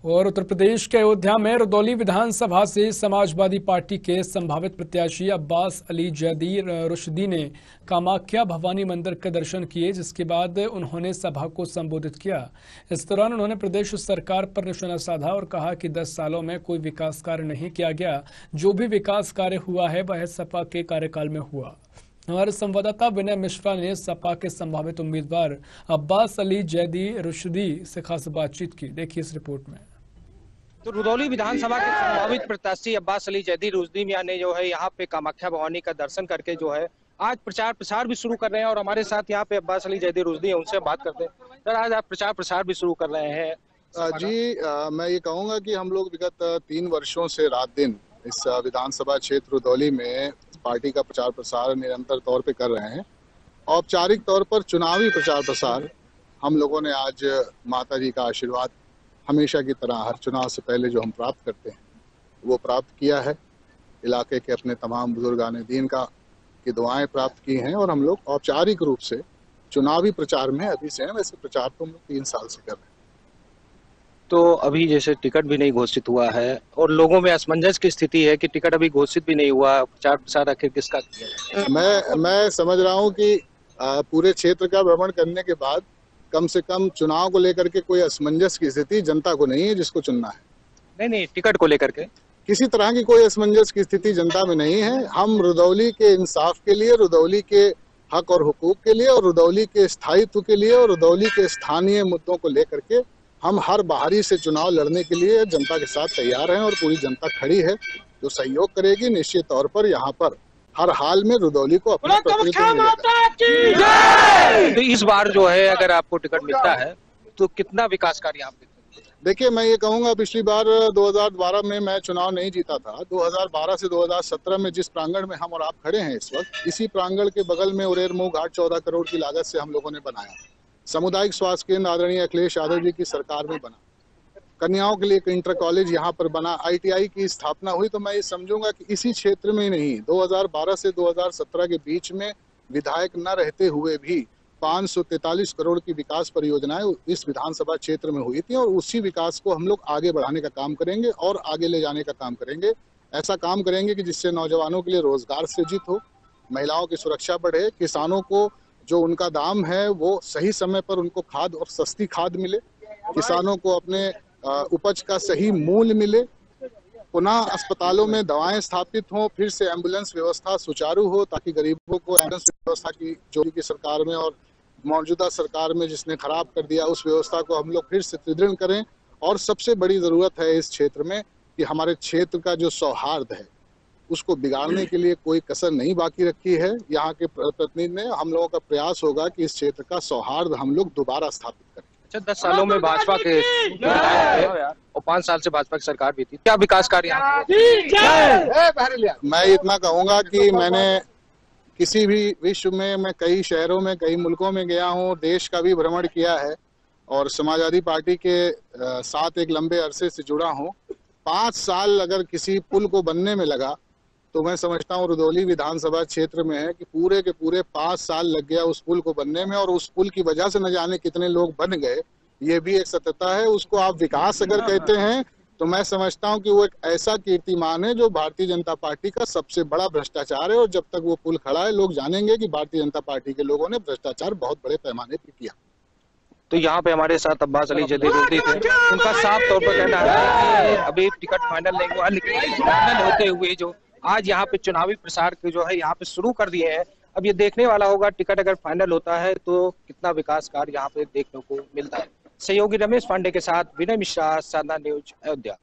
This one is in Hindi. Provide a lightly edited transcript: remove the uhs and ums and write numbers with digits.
और उत्तर प्रदेश के अयोध्या में रुदौली विधानसभा से समाजवादी पार्टी के संभावित प्रत्याशी अब्बास अली जैदी रुश्दी ने कामाख्या भवानी मंदिर के दर्शन किए, जिसके बाद उन्होंने सभा को संबोधित किया। इस दौरान उन्होंने प्रदेश सरकार पर निशाना साधा और कहा कि 10 सालों में कोई विकास कार्य नहीं किया गया। जो भी विकास कार्य हुआ है वह सपा के कार्यकाल में हुआ। हमारे संवाददाता विनय मिश्रा ने सपा के संभावित उम्मीदवार अब्बास अली जैदी रुश्दी से खास बातचीत की। देखिए इस रिपोर्ट में। तो रुदौली विधानसभा के संभावित प्रत्याशी अब्बास अली जैदी रुश्दी मियां ने जो है यहाँ पे कामाख्या भवानी का दर्शन करके जो है आज प्रचार प्रसार भी शुरू कर रहे हैं। और हमारे साथ यहाँ पे अब्बास अली जैदी रुश्दी है, उनसे बात करते हैं। सर, आज आप प्रचार प्रसार भी शुरू कर रहे हैं। मैं ये कहूँगा कि हम लोग विगत 3 वर्षों से रात दिन इस विधानसभा क्षेत्र रुदौली में पार्टी का प्रचार प्रसार निरंतर तौर पे कर रहे हैं। औपचारिक तौर पर चुनावी प्रचार प्रसार हम लोगों ने आज माता जी का आशीर्वाद हमेशा की तरह हर चुनाव से पहले जो हम प्राप्त करते हैं वो प्राप्त किया है। इलाके के अपने तमाम बुजुर्गान दीन की दुआएं प्राप्त की हैं और हम लोग औपचारिक रूप से चुनावी प्रचार में अभी से हैं। वैसे प्रचार तो हम लोग 3 साल से कर रहे हैं। तो अभी जैसे टिकट भी नहीं घोषित हुआ है और लोगों में असमंजस की स्थिति है कि टिकट अभी घोषित भी नहीं हुआ, प्रचार प्रसार आखिर किसका किया? मैं समझ रहा हूँ कि पूरे क्षेत्र का भ्रमण करने के बाद कम से कम चुनाव को लेकर के कोई असमंजस की स्थिति जनता को नहीं है जिसको चुनना है। नहीं, टिकट को लेकर के किसी तरह की कोई असमंजस की स्थिति जनता में नहीं है। हम रुदौली के इंसाफ के लिए, रुदौली के हक और हुकूक के लिए और रुदौली के स्थायित्व के लिए और रुदौली के स्थानीय मुद्दों को लेकर के हम हर बाहरी से चुनाव लड़ने के लिए जनता के साथ तैयार हैं और पूरी जनता खड़ी है जो सहयोग करेगी। निश्चित तौर पर यहाँ पर हर हाल में रुदौली को अपना प्रतिनिधित्व मिलेगा। तो इस बार जो है अगर आपको टिकट मिलता है तो कितना विकास कार्य आप देखते हैं? देखिए, मैं ये कहूँगा पिछली बार 2012 में मैं चुनाव नहीं जीता था। 2012 से 2017 में जिस प्रांगण में हम और आप खड़े हैं इस वक्त, इसी प्रांगण के बगल में उरेर मुंह घाट 14 करोड़ की लागत से हम लोगों ने बनाया। सामुदायिक स्वास्थ्य केंद्र आदरणीय अखिलेश यादव जी की सरकार में बना। कन्याओं के लिए एक इंटर कॉलेज यहाँ पर बना। ITI की स्थापना हुई। तो मैं ये समझूंगा कि इसी क्षेत्र में ही नहीं, 2012 से 2017 के बीच में विधायक न रहते हुए भी 543 करोड़ की विकास परियोजनाएं इस विधानसभा क्षेत्र में हुई थी और उसी विकास को हम लोग आगे बढ़ाने का काम करेंगे और आगे ले जाने का काम करेंगे। ऐसा काम करेंगे कि जिससे नौजवानों के लिए रोजगार सृजित हो, महिलाओं की सुरक्षा बढ़े, किसानों को जो उनका दाम है वो सही समय पर उनको खाद और सस्ती खाद मिले, किसानों को अपने उपज का सही मूल्य मिले, पुनः अस्पतालों में दवाएं स्थापित हों, फिर से एम्बुलेंस व्यवस्था सुचारू हो ताकि गरीबों को एम्बुलेंस व्यवस्था की चोरी की सरकार में और मौजूदा सरकार में जिसने खराब कर दिया उस व्यवस्था को हम लोग फिर से सुदृढ़ करें। और सबसे बड़ी जरूरत है इस क्षेत्र में कि हमारे क्षेत्र का जो सौहार्द है उसको बिगाड़ने के लिए कोई कसर नहीं बाकी रखी है। यहाँ के प्रतिनिधि ने हम लोगों का प्रयास होगा कि इस क्षेत्र का सौहार्द हम लोग दोबारा स्थापित करें। अच्छा, 10 सालों में भाजपा के और 5 साल से भाजपा की सरकार भी थी, क्या विकास कार्य? मैं इतना कहूँगा कि मैंने किसी भी विश्व में मैं कई शहरों में कई मुल्कों में गया हूँ, देश का भी भ्रमण किया है और समाजवादी पार्टी के साथ एक लंबे अरसे से जुड़ा हूँ। 5 साल अगर किसी पुल को बनने में लगा तो मैं समझता हूँ रुदौली विधानसभा क्षेत्र में है कि पूरे के पूरे 5 साल लग गया उस पुल को बनने में और उस पुल की वजह से न जाने कितने लोग बन गए। ये भी एक सत्यता है। उसको आप विकास अगर कहते हैं तो मैं समझता हूँ कि वो एक ऐसा कीर्तिमान है जो भारतीय जनता पार्टी का सबसे बड़ा भ्रष्टाचार है और जब तक वो पुल खड़ा है लोग जानेंगे कि भारतीय जनता पार्टी के लोगों ने भ्रष्टाचार बहुत बड़े पैमाने पर किया। तो यहाँ पे हमारे साथ अब्बास अली जैदी रुश्दी थे। उनका साफ तौर पर कहना है कि अभी टिकट फाइनल नहीं हुआ, लेकिन फाइनल होते हुए जो आज यहाँ पे चुनावी प्रसार के जो है यहाँ पे शुरू कर दिए हैं। अब ये देखने वाला होगा टिकट अगर फाइनल होता है तो कितना विकास कार्य यहाँ पे देखने को मिलता है। सहयोगी रमेश पांडे के साथ विनय मिश्रा, साधना न्यूज, अयोध्या।